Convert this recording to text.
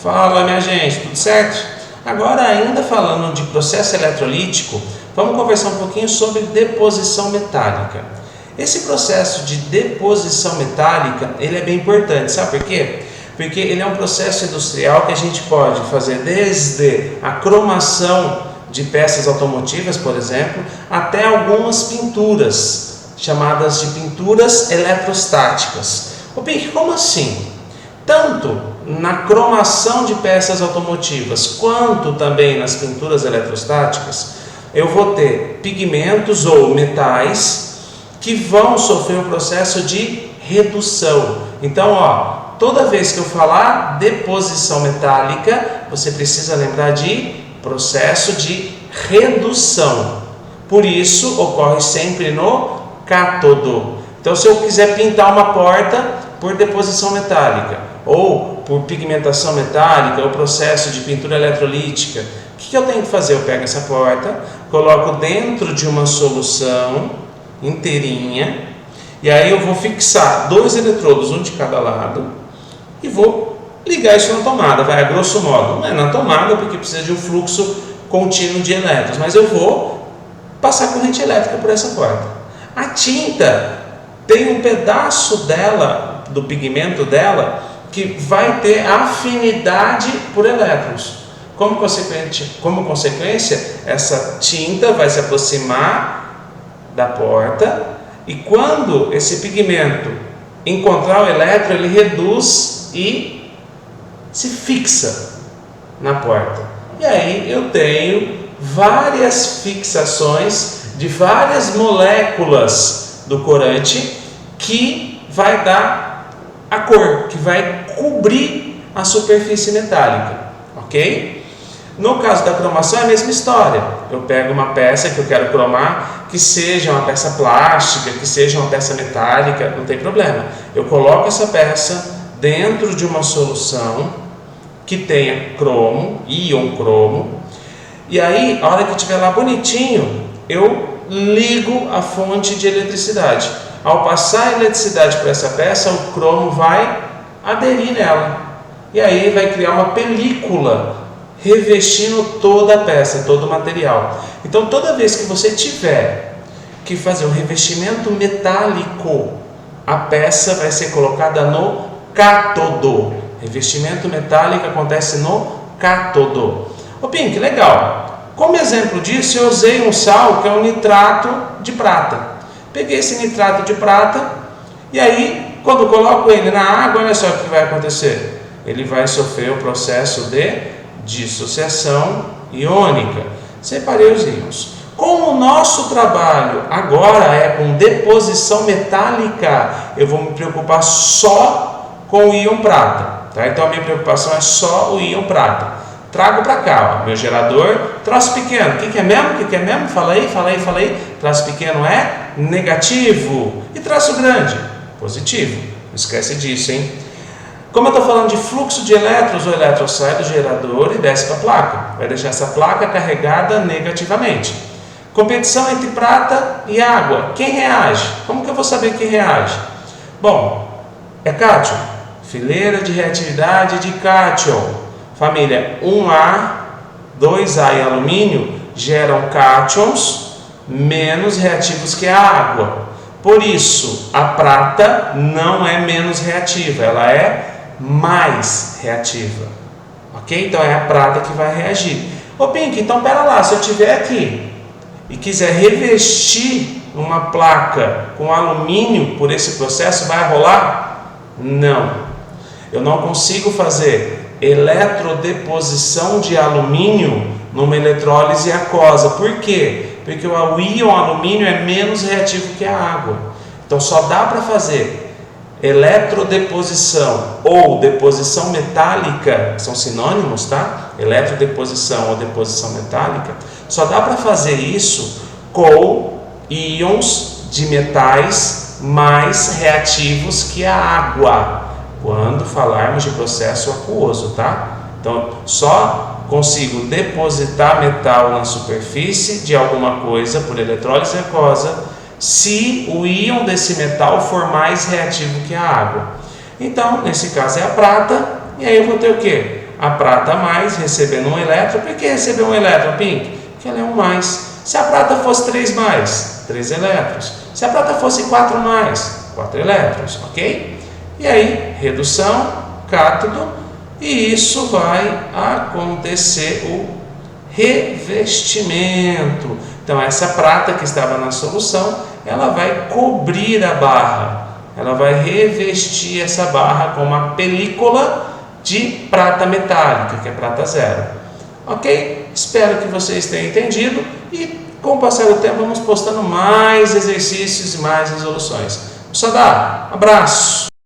Fala, minha gente, tudo certo? Agora, ainda falando de processo eletrolítico, vamos conversar um pouquinho sobre deposição metálica. Esse processo de deposição metálica, ele é bem importante, sabe por quê? Porque ele é um processo industrial que a gente pode fazer desde a cromação de peças automotivas, por exemplo, até algumas pinturas, chamadas de pinturas eletrostáticas. Ô Pink, como assim? Tanto na cromação de peças automotivas, quanto também nas pinturas eletrostáticas, eu vou ter pigmentos ou metais que vão sofrer um processo de redução. Então, toda vez que eu falar deposição metálica, você precisa lembrar de processo de redução. Por isso, ocorre sempre no cátodo. Então, se eu quiser pintar uma porta por deposição metálica, ou por pigmentação metálica, ou processo de pintura eletrolítica, o que eu tenho que fazer? Eu pego essa porta, coloco dentro de uma solução inteirinha, e aí eu vou fixar 2 eletrodos, um de cada lado, e vou ligar isso na tomada, vai a grosso modo. Não é na tomada porque precisa de um fluxo contínuo de elétrons, mas eu vou passar corrente elétrica por essa porta. A tinta tem um pedaço dela, do pigmento dela, que vai ter afinidade por elétrons. Como consequência, essa tinta vai se aproximar da porta, e quando esse pigmento encontrar o elétron, ele reduz e se fixa na porta. E aí eu tenho várias fixações de várias moléculas do corante que vai dar a cor, que vai cobrir a superfície metálica, ok? No caso da cromação é a mesma história. Eu pego uma peça que eu quero cromar, que seja uma peça plástica, que seja uma peça metálica, não tem problema. Eu coloco essa peça dentro de uma solução que tenha cromo, íon cromo, e aí, a hora que estiver lá bonitinho, eu ligo a fonte de eletricidade. Ao passar a eletricidade para essa peça, o cromo vai aderir nela. E aí vai criar uma película revestindo toda a peça, todo o material. Então, toda vez que você tiver que fazer um revestimento metálico, a peça vai ser colocada no cátodo. Revestimento metálico acontece no cátodo. Ô Pink, legal. Como exemplo disso, eu usei um sal que é o nitrato de prata. Peguei esse nitrato de prata e aí, quando eu coloco ele na água, olha só o que vai acontecer. Ele vai sofrer o processo de dissociação iônica. Separei os íons. Como o nosso trabalho agora é com deposição metálica, eu vou me preocupar só com o íon prata. Tá? Então a minha preocupação é só o íon prata. Trago para cá, meu gerador, traço pequeno. O que é mesmo? O que é mesmo? Fala aí. Traço pequeno é negativo. E traço grande? Positivo. Não esquece disso, hein? Como eu estou falando de fluxo de elétrons, o elétron sai do gerador e desce para a placa. Vai deixar essa placa carregada negativamente. Competição entre prata e água. Quem reage? Como que eu vou saber quem reage? Bom, é cátion. Fileira de reatividade de cátion. Família 1A, 2A e alumínio geram cátions menos reativos que a água. Por isso, a prata não é menos reativa, ela é mais reativa. Ok? Então é a prata que vai reagir. Ô Pink, então pera lá, se eu estiver aqui e quiser revestir uma placa com alumínio por esse processo, vai rolar? Não. Eu não consigo fazer eletrodeposição de alumínio numa eletrólise aquosa. Por quê? Porque o íon alumínio é menos reativo que a água. Então só dá para fazer eletrodeposição ou deposição metálica, são sinônimos, tá? Eletrodeposição ou deposição metálica, só dá para fazer isso com íons de metais mais reativos que a água, quando falarmos de processo aquoso, tá? Então, só consigo depositar metal na superfície de alguma coisa por eletrólise aquosa se o íon desse metal for mais reativo que a água. Então, nesse caso é a prata, e aí eu vou ter o quê? A prata a mais recebendo um elétron. Por que recebeu um elétron, Pink? Porque ela é um mais. Se a prata fosse 3 mais, 3 elétrons. Se a prata fosse 4 mais, 4 elétrons, ok? E aí, redução, cátodo, e isso vai acontecer o revestimento. Então, essa prata que estava na solução, ela vai cobrir a barra. Ela vai revestir essa barra com uma película de prata metálica, que é prata zero. Ok? Espero que vocês tenham entendido e com o passar do tempo vamos postando mais exercícios e mais resoluções. Só dá. Abraço!